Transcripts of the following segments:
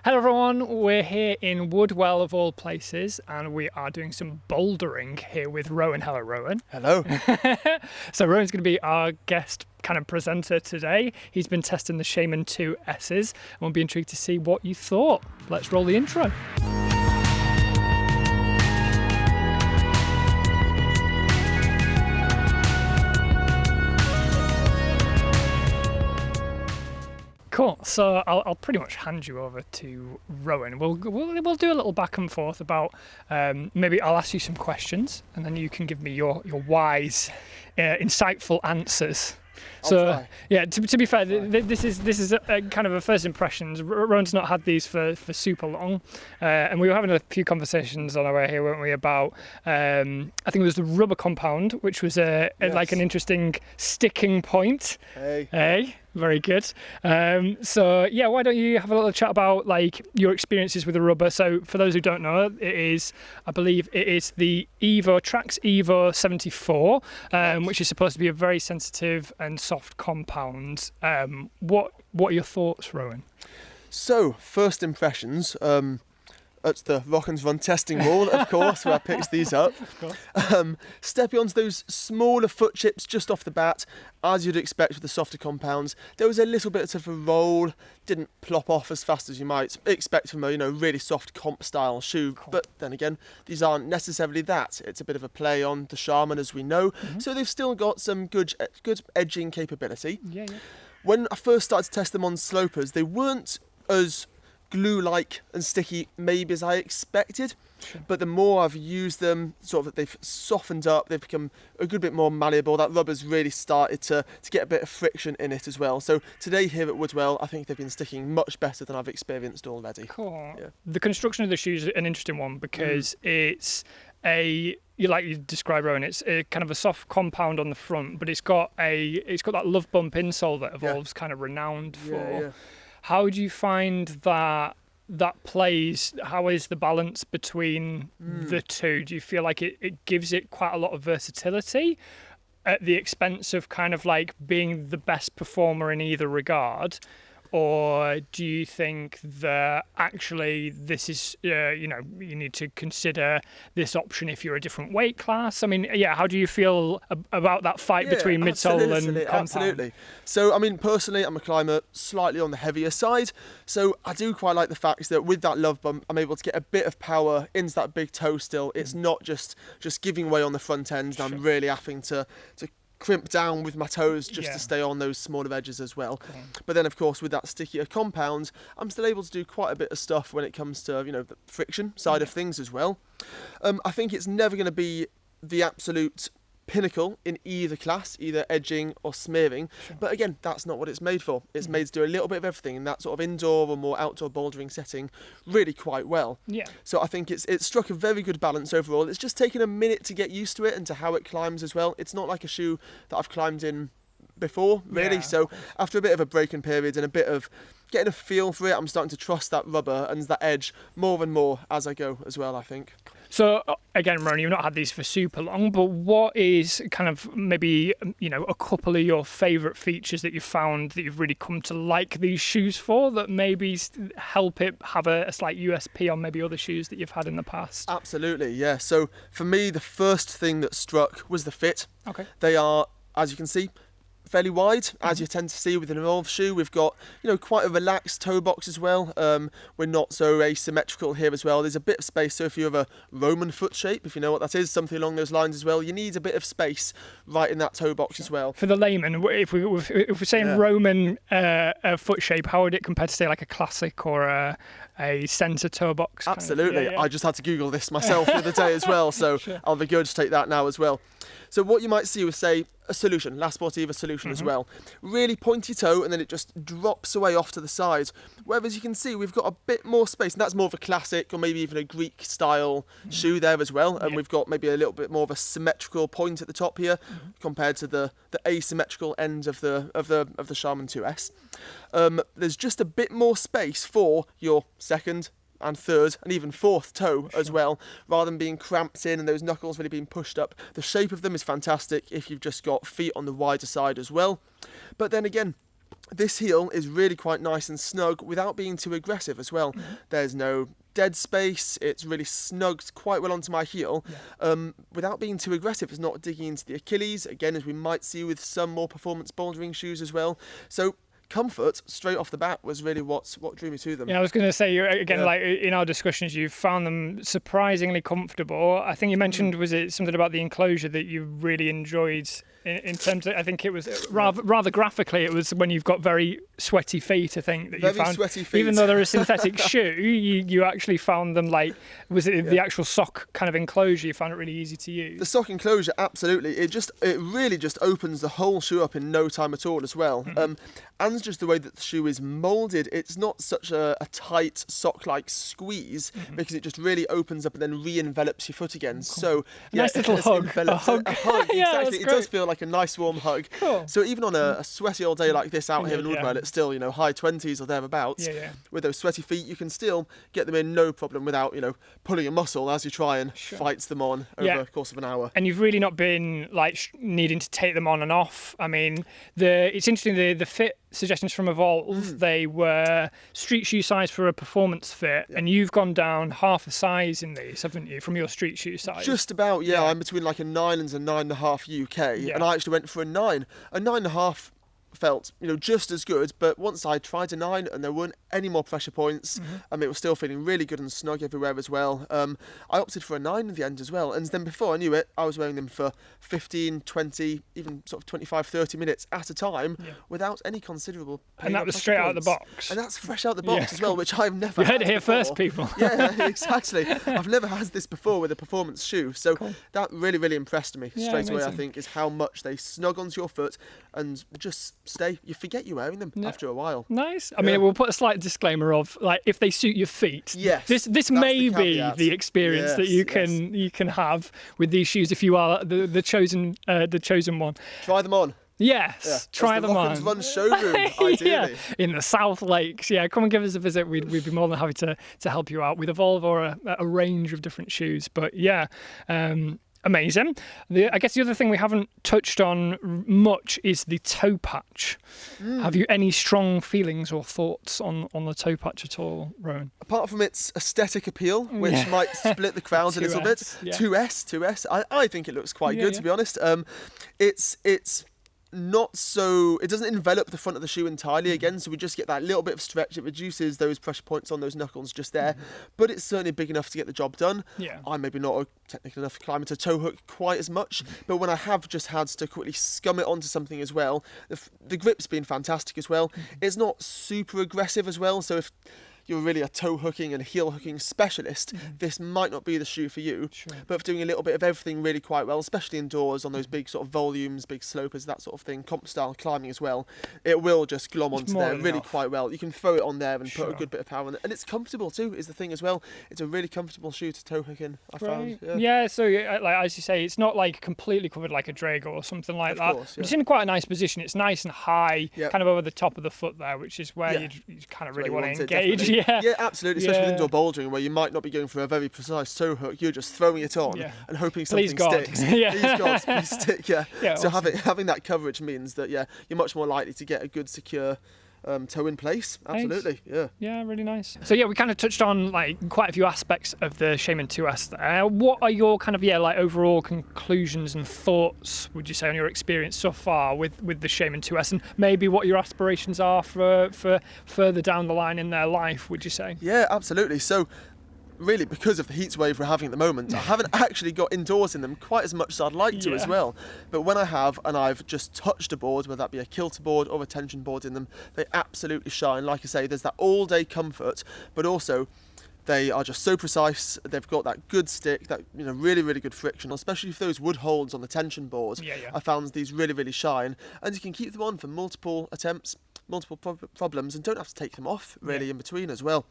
Hello everyone, we're here in Woodwell of all places and we are doing some bouldering here with Rowan. Hello Rowan. Hello. So Rowan's going to be our guest kind of presenter today. He's been testing the Shaman 2 S's and we'll be intrigued to see what you thought. Let's roll the intro. Cool. So I'll pretty much hand you over to Rowan. We'll do a little back and forth about maybe I'll ask you some questions and then you can give me your wise, insightful answers. So yeah, to be fair, this is a kind of a first impressions. Rowan's not had these for super long, and we were having a few conversations on our way here, weren't we? About I think it was the rubber compound, which was yes. Like an interesting sticking point. Hey. Very good. So yeah, why don't you have a little chat about like your experiences with the rubber? So for those who don't know, I believe it is the Trax Evo 74, which is supposed to be a very sensitive and soft compound. What are your thoughts, Rowan? So first impressions. At the Rock+Run testing wall, of course, where I picked these up. Stepping onto those smaller foot chips just off the bat, as you'd expect with the softer compounds. There was a little bit of a roll, didn't plop off as fast as you might expect from a really soft comp style shoe. Cool. But then again, these aren't necessarily that. It's a bit of a play on the Shaman, as we know. Mm-hmm. So they've still got some good edging capability. Yeah. When I first started to test them on slopers, they weren't as glue-like and sticky maybe as I expected, sure. But the more I've used them, sort of they've softened up, they've become a good bit more malleable. That rubber's really started to get a bit of friction in it as well. So today here at Woodwell, I think they've been sticking much better than I've experienced already. Cool. Yeah. The construction of the shoe is an interesting one because it's like you described, Rowan, it's a kind of a soft compound on the front, but it's got that love bump insole that Evolv's kind of renowned for. Yeah. How do you find that plays? How is the balance between the two? Do you feel like it gives it quite a lot of versatility at the expense of kind of like being the best performer in either regard? Or do you think that actually this is, you need to consider this option if you're a different weight class? I mean, yeah, how do you feel about that fight between midsole and compound? Absolutely. So, I mean, personally, I'm a climber slightly on the heavier side. So I do quite like the fact that with that love bump, I'm able to get a bit of power into that big toe still. It's not just giving way on the front end. Sure. I'm really having to crimp down with my toes just to stay on those smaller edges as well. Okay. But then of course with that stickier compound, I'm still able to do quite a bit of stuff when it comes to the friction side of things as well. I think it's never going to be the absolute pinnacle in either class, either edging or smearing. Sure. But again, that's not what it's made for. It's made to do a little bit of everything in that sort of indoor or more outdoor bouldering setting really quite well. Yeah. So I think it's struck a very good balance overall. It's just taken a minute to get used to it and to how it climbs as well. It's not like a shoe that I've climbed in before, really. Yeah, so after a bit of a break-in period and a bit of getting a feel for it, I'm starting to trust that rubber and that edge more and more as I go as well, I think. So again, Rowan, you've not had these for super long, but what is kind of maybe, a couple of your favourite features that you've found that you've really come to like these shoes for that maybe help it have a slight USP on maybe other shoes that you've had in the past? Absolutely, yeah. So for me, the first thing that struck was the fit. Okay. They are, as you can see, fairly wide, as you tend to see with an Evolv shoe. We've got, quite a relaxed toe box as well. We're not so asymmetrical here as well. There's a bit of space, so if you have a Roman foot shape, if you know what that is, something along those lines as well, you need a bit of space right in that toe box as well. For the layman, if we're saying Roman foot shape, how would it compare to say like a classic or a centre toe box? Absolutely. I just had to Google this myself the other day as well, so sure. I'll be good to take that now as well. So what you might see with, say, a solution, La Sportiva solution as well. Really pointy toe, and then it just drops away off to the side. Whereas you can see we've got a bit more space, and that's more of a classic or maybe even a Greek style shoe there as well. And we've got maybe a little bit more of a symmetrical point at the top here compared to the asymmetrical end of the Shaman 2S. There's just a bit more space for your second and third and even fourth toe as well, rather than being cramped in and those knuckles really being pushed up. The shape of them is fantastic if you've just got feet on the wider side as well. But then again, this heel is really quite nice and snug without being too aggressive as well. There's no dead space, it's really snugged quite well onto my heel, without being too aggressive. It's not digging into the Achilles, again, as we might see with some more performance bouldering shoes as well. So comfort straight off the bat was really what drew me to them. Yeah, I was going to say, again, like in our discussions, you've found them surprisingly comfortable. I think you mentioned, was it something about the enclosure that you really enjoyed? In terms of, I think it was rather graphically, it was when you've got very sweaty feet, I think, that you found. Sweaty feet. Even though they're a synthetic shoe, you actually found them like, was it the actual sock kind of enclosure, you found it really easy to use? The sock enclosure, absolutely. It really just opens the whole shoe up in no time at all as well. And just the way that the shoe is moulded, it's not such a tight sock-like squeeze, because it just really opens up and then re-envelops your foot again. Cool. So nice little hug. A hug. Yeah, exactly. It great. does feel like a nice warm hug. Cool. So even on a sweaty old day like this out here in Woodwell, it's still, high 20s or thereabouts. With those sweaty feet, you can still get them in no problem without, pulling a muscle as you try and fight them on over the course of an hour. And you've really not been like needing to take them on and off. I mean, it's interesting, the fit suggestions from Evolv, they were street shoe size for a performance fit, and you've gone down half a size in these, haven't you, from your street shoe size? Just about, yeah. I'm between like a 9 and a 9.5 UK, and I actually went for a 9. A 9.5 felt, just as good, but once I tried a 9 and there weren't any more pressure points, it was still feeling really good and snug everywhere as well. I opted for a 9 in the end as well, and then before I knew it, I was wearing them for 15, 20, even sort of 25, 30 minutes at a time without any considerable pain. And that was straight out of the box. And that's fresh out the box as well, which I've never had. You heard it here before. first, people. Yeah, exactly. I've never had this before with a performance shoe, so that really, really impressed me straight away, I think, is how much they snug onto your foot and just stay. You forget you're wearing them after a while. Nice. I mean, we'll put a slight disclaimer of, like, if they suit your feet. Yes. This may be the experience that you can have with these shoes if you are the chosen one. Try them on. Yes, try them on. The Rock+Run showroom, ideally. In the South Lakes. Yeah, come and give us a visit. We'd be more than happy to help you out with Evolv or a range of different shoes. But yeah, amazing. I guess the other thing we haven't touched on much is the toe patch. Have you any strong feelings or thoughts on the toe patch at all, Rowan? Apart from its aesthetic appeal, which might split the crowd a little bit. 2S. I think it looks quite good, to be honest. It's not so, it doesn't envelop the front of the shoe entirely again, so we just get that little bit of stretch. It reduces those pressure points on those knuckles just there, but it's certainly big enough to get the job done. I'm maybe not a technical enough climber to toe hook quite as much, but when I have just had to quickly scum it onto something as well, the grip's been fantastic as well. It's not super aggressive as well, so if you're really a toe hooking and heel hooking specialist, this might not be the shoe for you. But for doing a little bit of everything really quite well, especially indoors on those big sort of volumes, big slopers, that sort of thing, comp style climbing as well, it will just glom onto there really quite well. You can throw it on there and put a good bit of power on it, and it's comfortable too, is the thing as well. It's a really comfortable shoe to toe hook in, I found. So like as you say, it's not like completely covered like a Drago or something like that. Course, but it's in quite a nice position. It's nice and high, kind of over the top of the foot there, which is where you kind of really want to engage. Yeah, absolutely, especially with indoor bouldering, where you might not be going for a very precise toe hook. You're just throwing it on and hoping something sticks. Please God, please stick. So awesome. having that coverage means that you're much more likely to get a good secure toe in place. Absolutely. Yeah, really nice. So we kind of touched on like quite a few aspects of the Shaman 2S there. What are your kind of like overall conclusions and thoughts, would you say, on your experience so far with the Shaman 2S, and maybe what your aspirations are for further down the line in their life, would you say? Yeah, absolutely. So really, because of the heat wave we're having at the moment, I haven't actually got indoors in them quite as much as I'd like to as well. But when I have, and I've just touched a board, whether that be a kilter board or a tension board in them, they absolutely shine. Like I say, there's that all-day comfort, but also they are just so precise. They've got that good stick, that really, really good friction, especially for those wood holds on the tension board. I found these really, really shine, and you can keep them on for multiple attempts, multiple problems, and don't have to take them off really in between as well.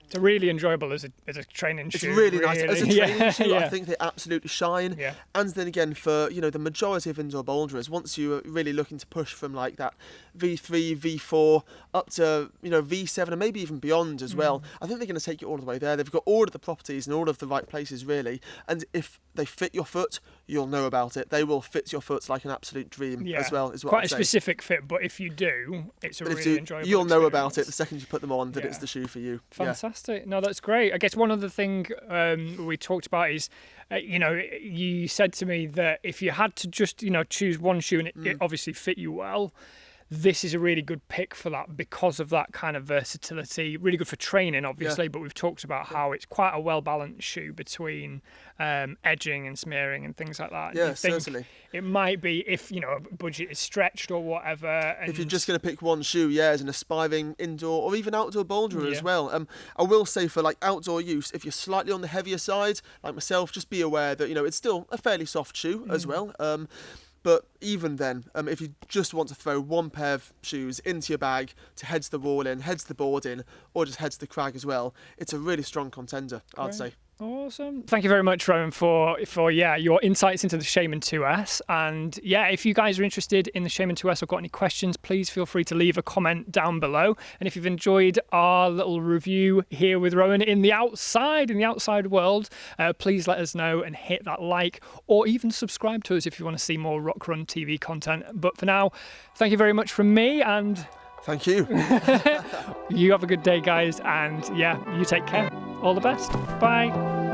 It's really enjoyable as a training shoe. It's really nice as a training shoe. Yeah. I think they absolutely shine. Yeah. And then again, for the majority of indoor boulderers, once you're really looking to push from like that V3, V4 up to V7 and maybe even beyond as well, I think they're going to take you all the way there. They've got all of the properties and all of the right places really. And if they fit your foot, you'll know about it. They will fit your foot like an absolute dream as well. Is what quite I'd a say. specific fit, but if you do, it's a really enjoyable. You'll know about it experience. the second you put them on that it's the shoe for you. Fantastic. No, that's great. I guess one other thing we talked about is, you said to me that if you had to just, choose one shoe and it obviously fit you well, this is a really good pick for that because of that kind of versatility. Really good for training, obviously, but we've talked about how it's quite a well-balanced shoe between edging and smearing and things like that. Yeah, you think certainly. it might be if, a budget is stretched or whatever. And if you're just going to pick one shoe, as an aspiring indoor or even outdoor boulderer as well. I will say for like outdoor use, if you're slightly on the heavier side, like myself, just be aware that, it's still a fairly soft shoe as well. But even then, if you just want to throw one pair of shoes into your bag to head to the wall in, head to the board in, or just head to the crag as well, it's a really strong contender, I'd say. Awesome. Thank you very much, Rowan, for your insights into the Shaman 2S. And if you guys are interested in the Shaman 2S or got any questions, please feel free to leave a comment down below. And if you've enjoyed our little review here with Rowan in the outside world, please let us know and hit that like or even subscribe to us if you want to see more Rock+Run TV content. But for now, thank you very much from me and... Thank you. You have a good day, guys. And you take care. All the best. Bye.